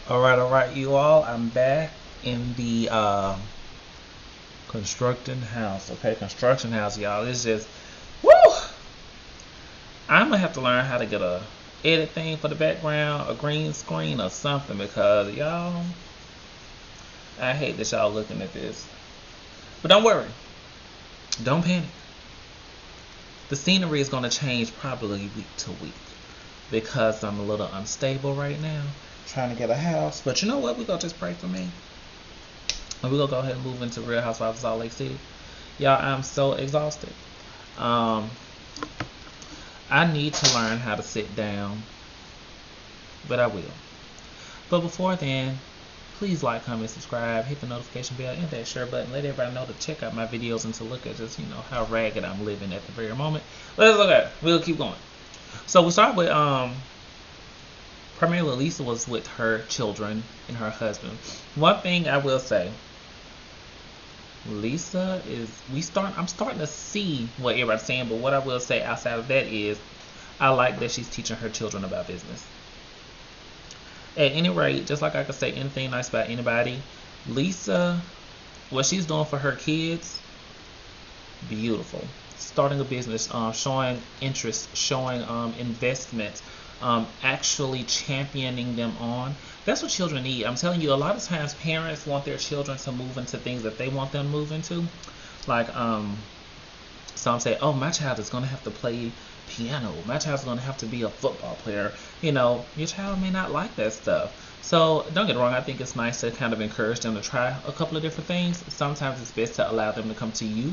All right, you all. I'm back in the construction house. Okay, construction house, y'all. It's just, woo! I'm gonna have to learn how to get a edit thing for the background, a green screen, or something because y'all, I hate that y'all looking at this. But don't worry, don't panic. The scenery is gonna change probably week to week because I'm a little unstable right now, trying to get a house. But you know what? We gonna just pray for me. And we're gonna go ahead and move into Real Housewives of Salt Lake City. Y'all, I'm so exhausted. Um, I need to learn how to sit down, but I will. But before then, please like, comment, subscribe, hit the notification bell, and that share button. Let everybody know to check out my videos and to look at just, how ragged I'm living at the very moment. Let's look at it. We'll keep going. So we start with primarily Lisa was with her children and her husband. One thing I will say, Lisa is I'm starting to see what everybody's saying, but what I will say outside of that is I like that she's teaching her children about business. At any rate, just like I could say anything nice about anybody, Lisa, what she's doing for her kids, beautiful. Starting a business, showing interest, showing investment, actually championing them on. That's what children need. I'm telling you, a lot of times parents want their children to move into things that they want them to move into. Like, some say, oh, my child is going to have to play piano. My child's going to have to be a football player. Your child may not like that stuff. So don't get me wrong. I think it's nice to kind of encourage them to try a couple of different things. Sometimes it's best to allow them to come to you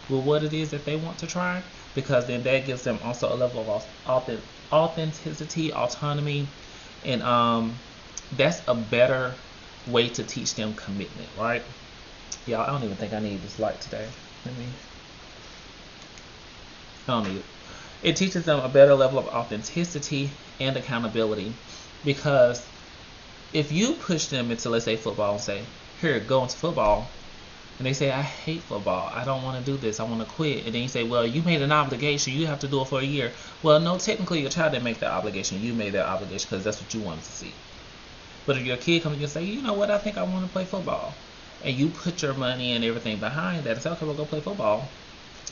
with what it is that they want to try, because then that gives them also a level of authenticity, autonomy, and that's a better way to teach them commitment, right? Y'all, I don't even think I need this light today. I don't need it. It teaches them a better level of authenticity and accountability, because if you push them into, let's say, football and say, here, go into football, and they say, I hate football, I don't want to do this, I want to quit, and then you say, well, you made an obligation, you have to do it for a year. Well, no, technically your child didn't make that obligation, you made that obligation because that's what you wanted to see. But if your kid comes and say, you know what, I think I want to play football, and you put your money and everything behind that and say, okay, we'll go play football,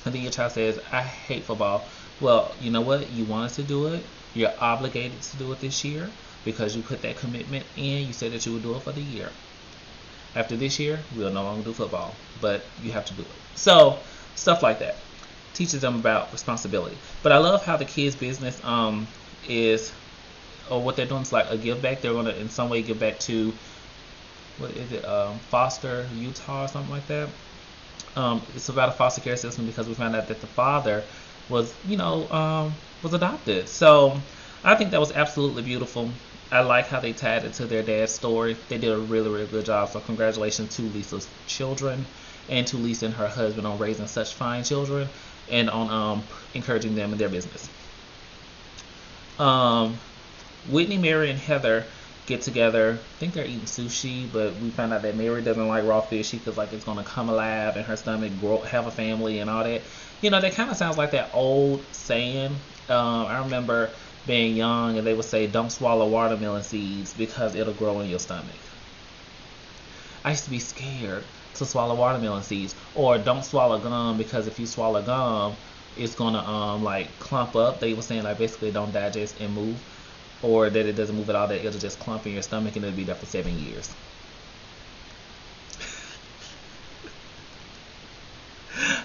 and then your child says, I hate football. Well, you know what, you wanted to do it, you're obligated to do it this year because you put that commitment in, you said that you would do it for the year. After this year, we'll no longer do football, but you have to do it. So stuff like that teaches them about responsibility. But I love how the kids' business is, or what they're doing is like a give back. They're gonna in some way give back to, what is it, Foster, Utah, or something like that. It's about a foster care system because we found out that the father was, was adopted. So I think that was absolutely beautiful. I like how they tied it to their dad's story. They did a really, really good job. So congratulations to Lisa's children and to Lisa and her husband on raising such fine children and on encouraging them in their business. Um, Whitney, Mary, and Heather get together. I think they're eating sushi, but we found out that Mary doesn't like raw fish because like it's gonna come alive in her stomach, grow, have a family, and all that. That kind of sounds like that old saying. I remember being young and they would say, don't swallow watermelon seeds because it'll grow in your stomach. I used to be scared to swallow watermelon seeds, or don't swallow gum because if you swallow gum, it's gonna like clump up. They were saying like basically don't digest and move, or that it doesn't move at all, that it'll just clump in your stomach and it'll be there for 7 years.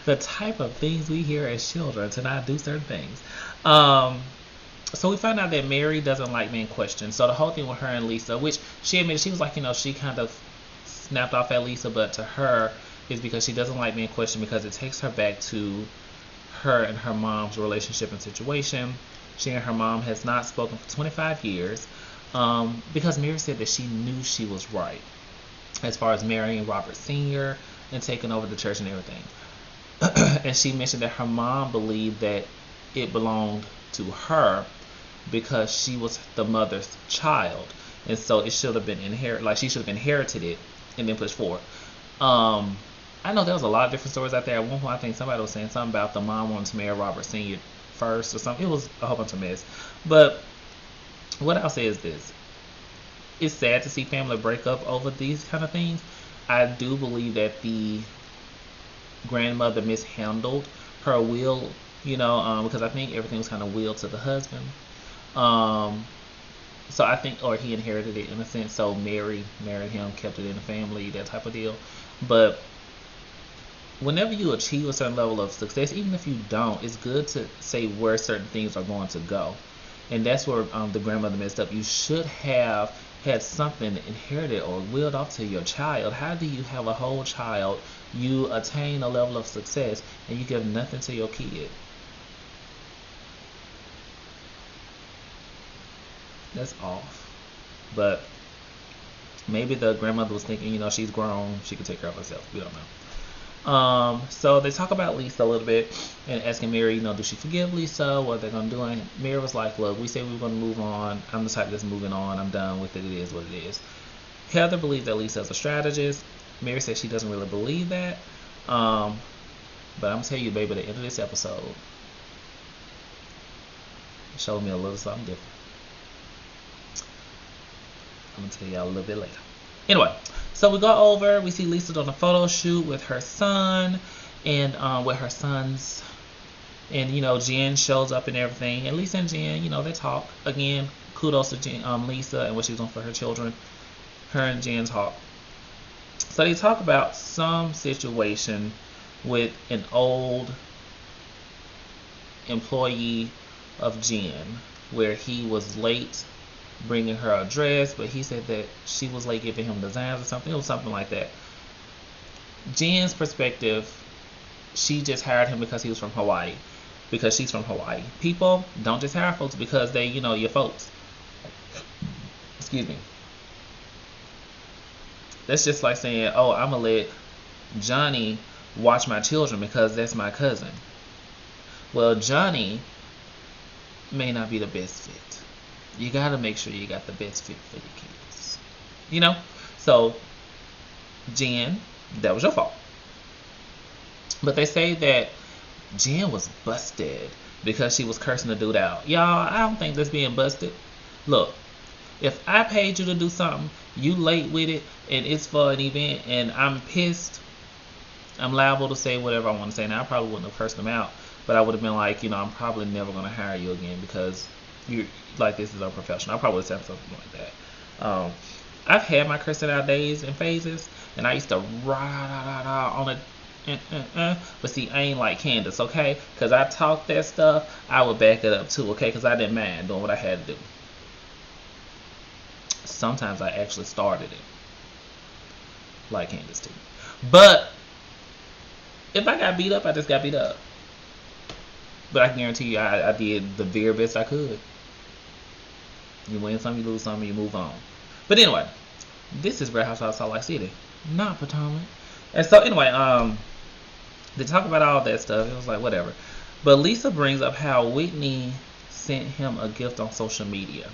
The type of things we hear as children to not do certain things. So we found out that Mary doesn't like being questioned. So the whole thing with her and Lisa, which she admitted, she was like, she kind of snapped off at Lisa, but to her is because she doesn't like being questioned because it takes her back to her and her mom's relationship and situation. She and her mom has not spoken for 25 years because Mary said that she knew she was right as far as marrying Robert Sr. and taking over the church and everything. And she mentioned that her mom believed that it belonged to her because she was the mother's child, and so it should have been inherited. Like she should have inherited it and then pushed forward. I know there was a lot of different stories out there. At one point, I think somebody was saying something about the mom wanting to marry Robert Sr. first or something. It was a whole bunch of mess. But what I'll say is this: it's sad to see family break up over these kind of things. I do believe that the grandmother mishandled her will, because I think everything was kind of willed to the husband. Um, so I think, or he inherited it in a sense. So Mary married him, kept it in the family, that type of deal. But whenever you achieve a certain level of success, even if you don't, it's good to say where certain things are going to go. And that's where the grandmother messed up. You should have had something inherited or willed off to your child. How do you have a whole child, you attain a level of success, and you give nothing to your kid? That's off. But maybe the grandmother was thinking, she's grown, she can take care of herself. We don't know. So they talk about Lisa a little bit and asking Mary, does she forgive Lisa? What they're gonna do? And Mary was like, look, we said we were gonna move on. I'm the type that's moving on. I'm done with it. It is what it is. Heather believes that Lisa is a strategist. Mary says she doesn't really believe that. But I'm gonna tell you, baby, at the end of this episode, it showed me a little something different. I'm gonna tell y'all a little bit later. Anyway, so we go over, we see Lisa on a photo shoot with her son, and with her sons, and Jen shows up and everything, and Lisa and Jen, they talk. Again, kudos to Jen, Lisa and what she's doing for her children. Her and Jen talk. So they talk about some situation with an old employee of Jen where he was late bringing her a dress, but he said that she was late giving him designs or something. It was something like that. Jen's perspective, she just hired him because he was from Hawaii, because she's from Hawaii. People don't just hire folks because they, your folks. Excuse me. That's just like saying, oh, I'm gonna let Johnny watch my children because that's my cousin. Well, Johnny may not be the best fit. You gotta make sure you got the best fit for your kids. So, Jen, that was your fault. But they say that Jen was busted because she was cursing the dude out. Y'all, I don't think that's being busted. Look, if I paid you to do something, you late with it, and it's for an event, and I'm pissed, I'm liable to say whatever I want to say. Now, I probably wouldn't have cursed him out, but I would have been like, I'm probably never going to hire you again because you're like, this is unprofessional. I probably would have said something like that. I've had my cursing out days and phases, and I used to rah on it. But see, I ain't like Candace, okay? Because I talked that stuff, I would back it up too, okay? Because I didn't mind doing what I had to do. Sometimes I actually started it, like Candace too. But if I got beat up, I just got beat up. But I can guarantee you, I did the very best I could. You win some, you lose some, you move on. But anyway, this is Real Housewives of Salt Lake City, not Potomac. And so anyway, they talk about all that stuff. It was like whatever. But Lisa brings up how Whitney sent him a gift on social media.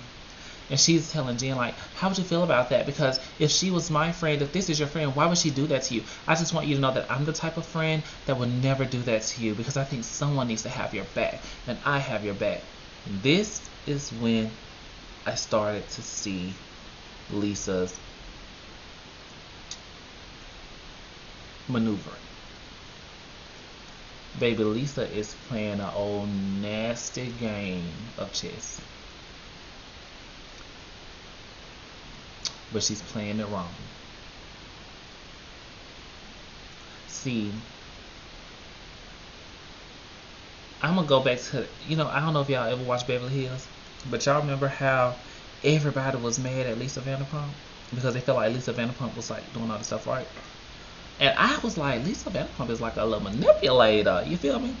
And she's telling Jen, like, how would you feel about that? Because if she was my friend, if this is your friend, why would she do that to you? I just want you to know that I'm the type of friend that would never do that to you, because I think someone needs to have your back, and I have your back. And this is when I started to see Lisa's maneuvering. Baby, Lisa is playing an old nasty game of chess. But she's playing it wrong. See, I'm gonna go back to, I don't know if y'all ever watched Beverly Hills, but y'all remember how everybody was mad at Lisa Vanderpump because they felt like Lisa Vanderpump was like doing all the stuff right. And I was like, Lisa Vanderpump is like a little manipulator. You feel me?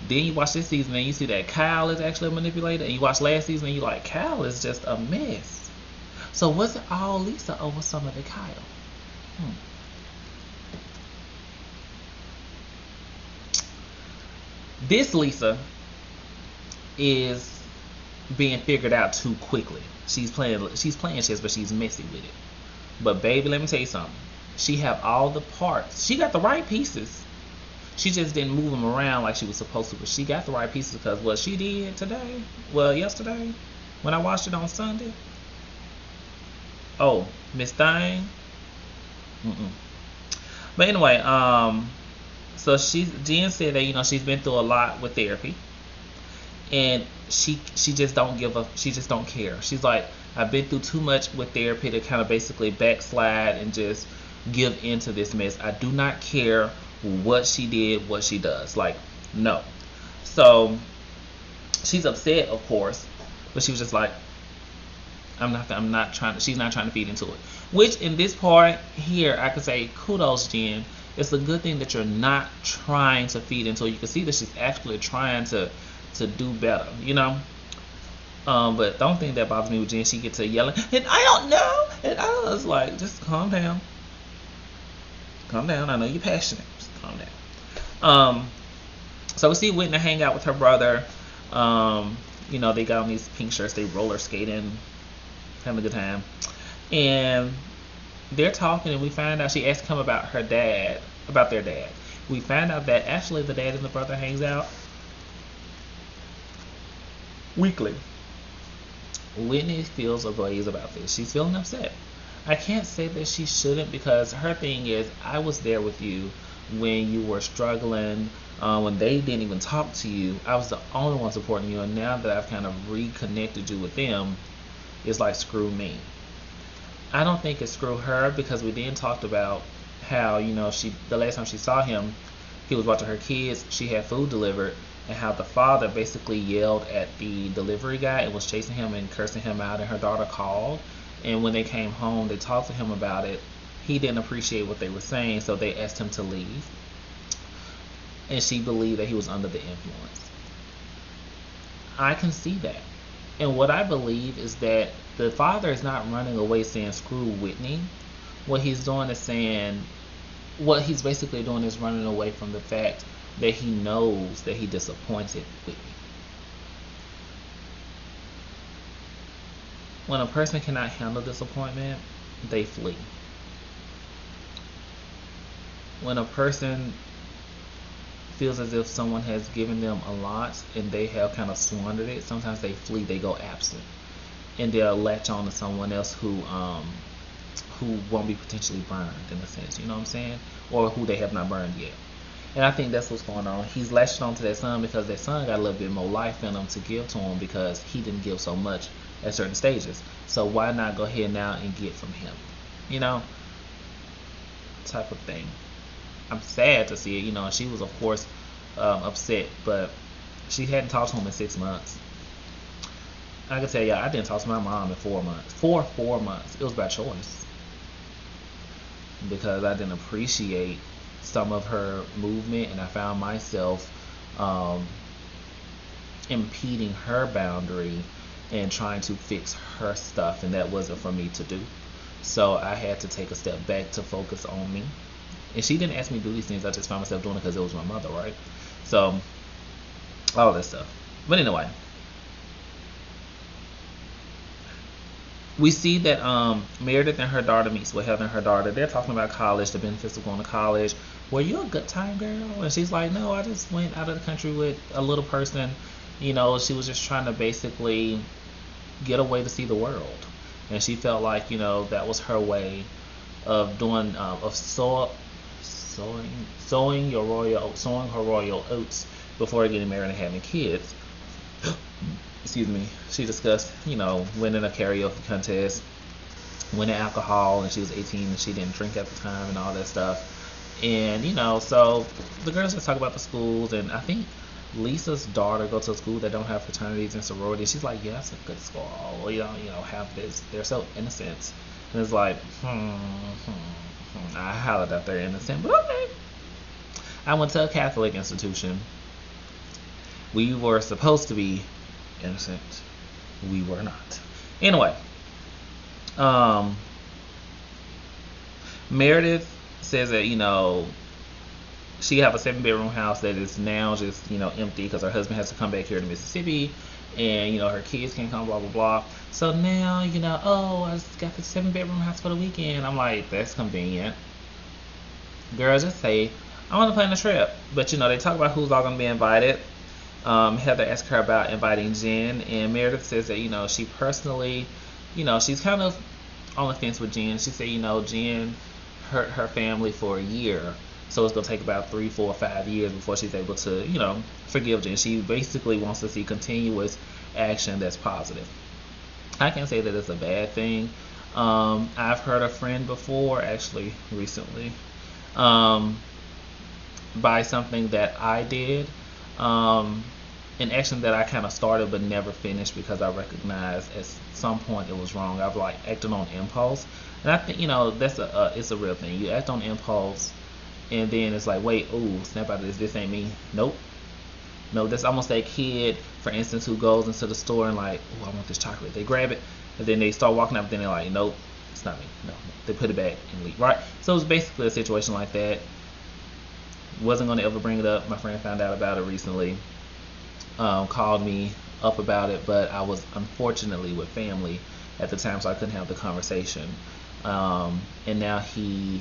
Then you watch this season and you see that Kyle is actually a manipulator, and you watch last season and you like, Kyle is just a mess. So was it all Lisa or was some of it Kyle? This Lisa is being figured out too quickly. She's playing chess, but she's messy with it. But baby, let me tell you something. She have all the parts. She got the right pieces. She just didn't move them around like she was supposed to. But she got the right pieces because what she did yesterday, when I watched it on Sunday, Oh, Miss Thing. Mm-mm. But anyway, so Jen said that she's been through a lot with therapy, and she just don't give up. She just don't care. She's like, I've been through too much with therapy to kind of basically backslide and just give into this mess. I do not care what she did, what she does. Like, no. So she's upset, of course, but she was just like, I'm not trying to. She's not trying to feed into it. Which in this part here, I could say kudos, Jen. It's a good thing that you're not trying to feed into it. You can see that she's actually trying to do better, But the only thing that bothers me with Jen, she gets to yelling, and I don't know, and I was like, just calm down, calm down. I know you're passionate, just calm down. So we see Whitney hang out with her brother. They got on these pink shirts, they roller skating, having a good time, and they're talking, and we find out she asked him about their dad. We find out that actually the dad and the brother hangs out weekly. Whitney feels a glaze about this. She's feeling upset. I can't say that she shouldn't, because her thing is, I was there with you when you were struggling, when they didn't even talk to you. I was the only one supporting you, and now that I've kind of reconnected you with them, it's like, screw me. I don't think it's screw her, because we then talked about how, the last time she saw him, he was watching her kids, she had food delivered, and how the father basically yelled at the delivery guy and was chasing him and cursing him out, and her daughter called, and when they came home, they talked to him about it. He didn't appreciate what they were saying, so they asked him to leave, and she believed that he was under the influence. I can see that. And what I believe is that the father is not running away saying screw Whitney. What he's basically doing is running away from the fact that he knows that he disappointed Whitney. When a person cannot handle disappointment, they flee. When a person feels as if someone has given them a lot and they have kind of squandered it, sometimes they flee, they go absent, and they'll latch on to someone else who won't be potentially burned, in a sense, you know what I'm saying, or who they have not burned yet. And I think that's what's going on. He's latched on to that son because that son got a little bit more life in him to give to him, because he didn't give so much at certain stages. So why not go ahead now and get from him, type of thing. I'm sad to see it, and she was, of course, upset, but she hadn't talked to him in 6 months. I can tell you, I didn't talk to my mom in 4 months. For 4 months. It was by choice, because I didn't appreciate some of her movement, and I found myself impeding her boundary and trying to fix her stuff, and that wasn't for me to do. So I had to take a step back to focus on me. And she didn't ask me to do these things. I just found myself doing it because it was my mother, right? So, all that stuff. But anyway, we see that Meredith and her daughter meets with Heather and her daughter. They're talking about college, the benefits of going to college. Were you a good time girl? And she's like, no, I just went out of the country with a little person. She was just trying to basically get away to see the world. And she felt like, that was her way of doing, sowing her royal oats before getting married and having kids. Excuse me. She discussed, winning a karaoke contest, winning alcohol, and she was 18 and she didn't drink at the time and all that stuff. And so the girls just talk about the schools, and I think Lisa's daughter go to a school that don't have fraternities and sororities. She's like, yeah, that's a good school. Have this. They're so innocent. And it's like, I hollered out they're innocent, but okay. I went to a Catholic institution. We were supposed to be innocent. We were not. Anyway, Meredith says that she have a 7-bedroom house that is now just empty because her husband has to come back here to Mississippi, and her kids can't come, blah blah blah. So now I just got the 7-bedroom house for the weekend. I'm like, that's convenient. Girls, just say I want to plan a trip, but they talk about who's all gonna be invited. Heather asked her about inviting Jen, and Meredith says that she personally, she's kind of on the fence with Jen. She said, Jen hurt her family for a year, so it's gonna take about 3, 4, 5 years before she's able to, forgive Jen. She basically wants to see continuous action that's positive. I can't say that it's a bad thing. I've hurt a friend before, actually recently, um, by something that I did. An action that I kind of started but never finished because I recognized at some point it was wrong. I've like acted on impulse, and I think that's it's a real thing. You act on impulse, and then it's like, wait, ooh, snap out of this. This ain't me. Nope. No, that's almost that kid, for instance, who goes into the store and like, oh, I want this chocolate. They grab it, and then they start walking up, and then they're like, nope, it's not me. No, they put it back and leave. Right. So it was basically a situation like that. Wasn't going to ever bring it up. My friend found out about it recently. Called me up about it, but I was unfortunately with family at the time, so I couldn't have the conversation. And now he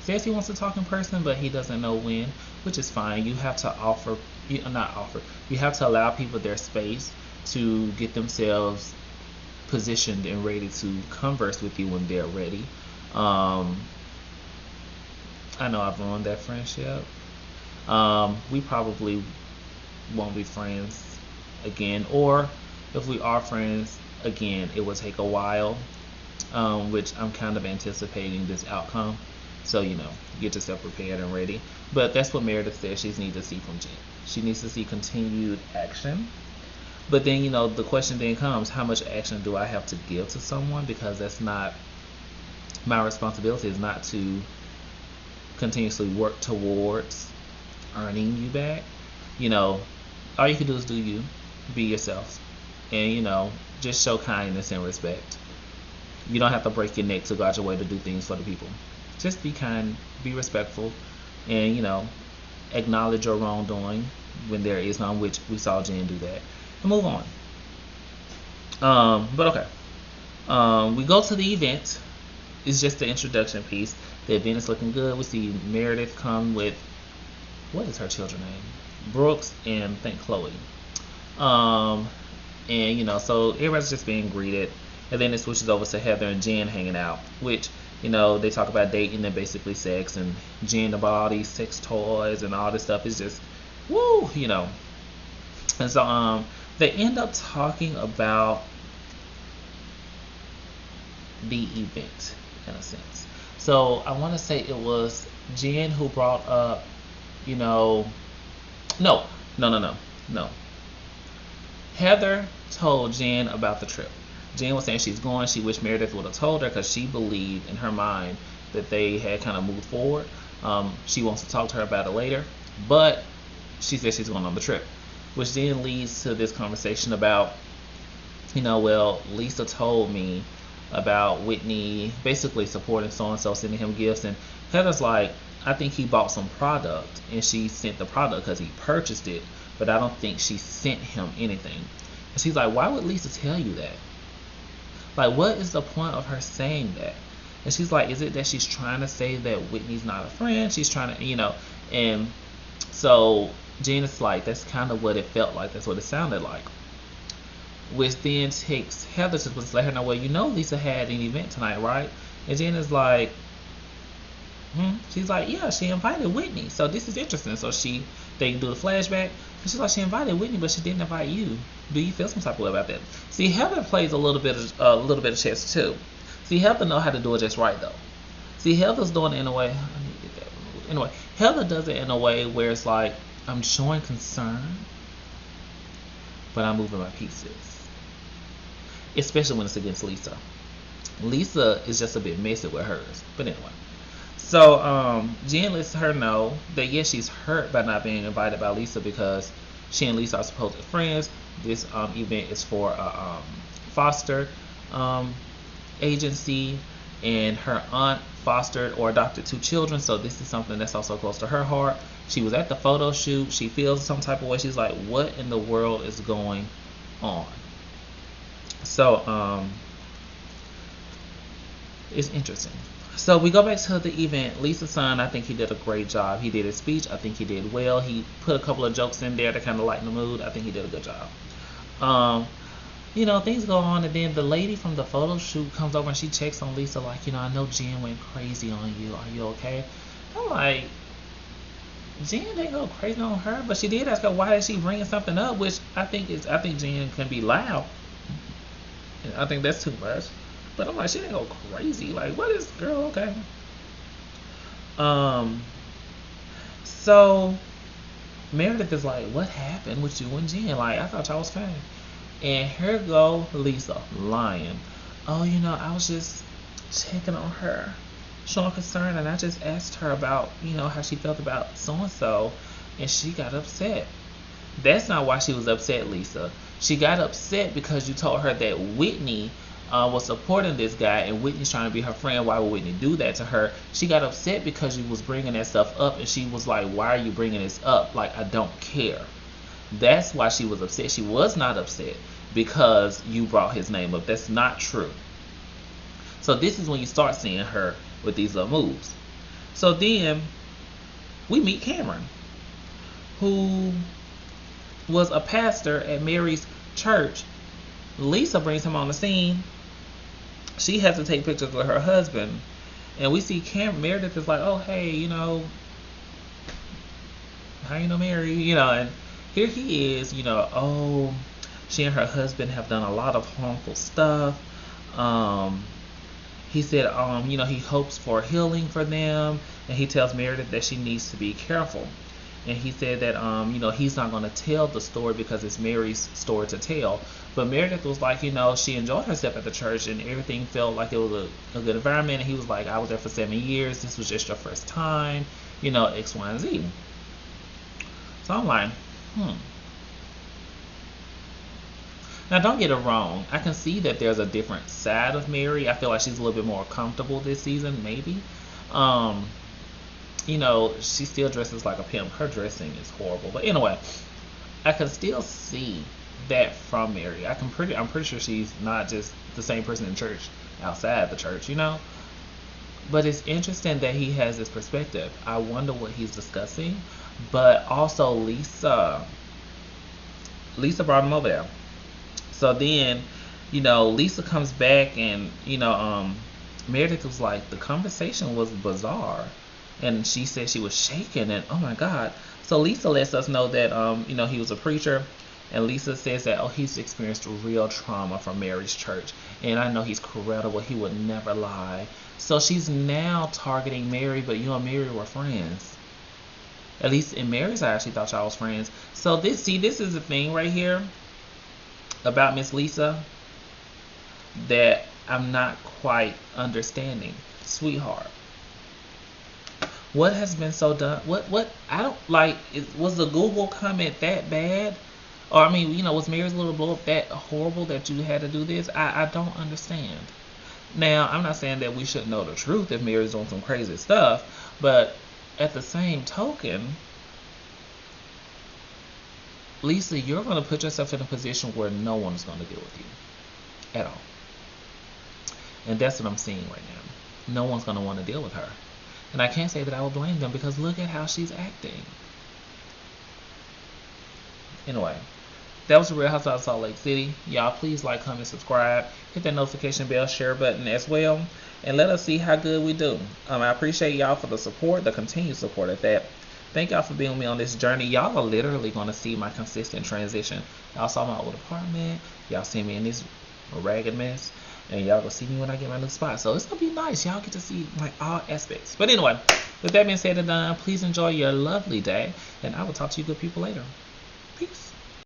says he wants to talk in person, but he doesn't know when, which is fine. You have to you have to allow people their space to get themselves positioned and ready to converse with you when they're ready. I know I've ruined that friendship. We probably won't be friends again, or if we are friends again, it will take a while, which I'm kind of anticipating this outcome. So, get yourself prepared and ready. But that's what Meredith says she needs to see from Jen. She needs to see continued action. But then, the question then comes, how much action do I have to give to someone? Because that's not my responsibility, is not to continuously work towards earning you back. All you can do is do you, be yourself, and just show kindness and respect. You don't have to break your neck to go out your way to do things for the people. Just be kind, be respectful, and acknowledge your wrongdoing when there is none, which we saw Jen do that, and move on. But okay, we go to the event. It's just the introduction piece. The event is looking good. We see Meredith come with, what is her children's name? Brooks and I think Chloe. And so everybody's just being greeted, and then it switches over to Heather and Jen hanging out, which they talk about dating and basically sex, and Jen about all these sex toys and all this stuff is just woo. And so they end up talking about the event in a sense. So I want to say it was Jen who brought up, no. Heather told Jen about the trip. Jen was saying she's going. She wished Meredith would have told her because she believed in her mind that they had kind of moved forward. She wants to talk to her about it later, but she said she's going on the trip, which then leads to this conversation about, well, Lisa told me about Whitney basically supporting so-and-so, sending him gifts, and Heather's like, I think he bought some product and she sent the product because he purchased it, but I don't think she sent him anything. And she's like, why would Lisa tell you that? Like, what is the point of her saying that? And she's like, is it that she's trying to say that Whitney's not a friend? She's trying to, and so Jen is like, that's kind of what it felt like. That's what it sounded like. Which then takes Heather to let her know, well, Lisa had an event tonight, right? And Jen is like, she's like, yeah, she invited Whitney. So this is interesting. So they do the flashback. And she's like, she invited Whitney, but she didn't invite you. Do you feel some type of way about that? See, Heather plays a little bit of chess too. See, Heather know how to do it just right though. See, Heather's doing it in a way. I need to get that removed. Anyway, Heather does it in a way where it's like, I'm showing concern, but I'm moving my pieces. Especially when it's against Lisa. Lisa is just a bit messy with hers. But anyway. So Jen lets her know that yes, she's hurt by not being invited by Lisa because she and Lisa are supposed to be friends. This event is for a foster agency, and her aunt fostered or adopted 2 children, so this is something that's also close to her heart. She was at the photo shoot. She feels some type of way. She's like, what in the world is going on? So it's interesting. So we go back to the event. Lisa's son, I think he did a great job. He did his speech. I think he did well. He put a couple of jokes in there to kind of lighten the mood. I think he did a good job. things go on, and then the lady from the photo shoot comes over and she checks on Lisa, like, I know Jen went crazy on you. Are you okay? I'm like, Jen didn't go crazy on her, but she did ask her why is she bringing something up, which I think Jen can be loud. And I think that's too much. But I'm like, she didn't go crazy. Like, what is girl? Okay. So Meredith is like, what happened with you and Jen? Like, I thought y'all was fine. And here go Lisa lying. Oh, I was just checking on her, showing concern, and I just asked her about, how she felt about so and so, and she got upset. That's not why she was upset, Lisa. She got upset because you told her that Whitney was supporting this guy, and Whitney's trying to be her friend. Why would Whitney do that to her? She got upset because you was bringing that stuff up, and she was like, why are you bringing this up? Like, I don't care. That's why she was upset. She was not upset because you brought his name up. That's not true. So this is when you start seeing her with these little moves. So then we meet Cameron, who was a pastor at Mary's church. Lisa brings him on the scene. She has to take pictures with her husband, and we see Meredith is like, oh, hey, how you know Mary, and here he is, oh, she and her husband have done a lot of harmful stuff. He said, he hopes for healing for them, and he tells Meredith that she needs to be careful. And he said that, he's not going to tell the story because it's Mary's story to tell. But Meredith was like, she enjoyed herself at the church and everything felt like it was a good environment. And he was like, I was there for 7 years. This was just your first time, X, Y, and Z. So I'm like, Now, don't get it wrong. I can see that there's a different side of Mary. I feel like she's a little bit more comfortable this season, maybe. She still dresses like a pimp. Her dressing is horrible. But anyway, I can still see that from Mary. I'm pretty sure she's not just the same person in church outside the church, But it's interesting that he has this perspective. I wonder what he's discussing. But also Lisa brought him over there. So then, Lisa comes back and, Meredith was like, the conversation was bizarre. And she said she was shaking and, oh my God. So Lisa lets us know that, he was a preacher. And Lisa says that, he's experienced real trauma from Mary's church. And I know he's credible. He would never lie. So she's now targeting Mary, but you and Mary were friends. At least in Mary's eye, she thought y'all was friends. So this is the thing right here about Miss Lisa that I'm not quite understanding. Sweetheart, what has been so done? What I don't like was the Google comment that bad? Or I mean, was Mary's little blow up that horrible that you had to do this? I don't understand. Now, I'm not saying that we shouldn't know the truth if Mary's doing some crazy stuff, but at the same token, Lisa, you're going to put yourself in a position where no one's going to deal with you at all. And that's what I'm seeing right now. No one's going to want to deal with her. And I can't say that I would blame them because look at how she's acting. Anyway, that was the Real Housewives of Salt Lake City. Y'all, please like, comment, subscribe. Hit that notification bell, share button as well. And let us see how good we do. I appreciate y'all for the support, the continued support at that. Thank y'all for being with me on this journey. Y'all are literally going to see my consistent transition. Y'all saw my old apartment. Y'all see me in this ragged mess. And y'all going to see me when I get my new spot. So it's going to be nice. Y'all get to see like all aspects. But anyway, with that being said and done, please enjoy your lovely day. And I will talk to you good people later. Peace.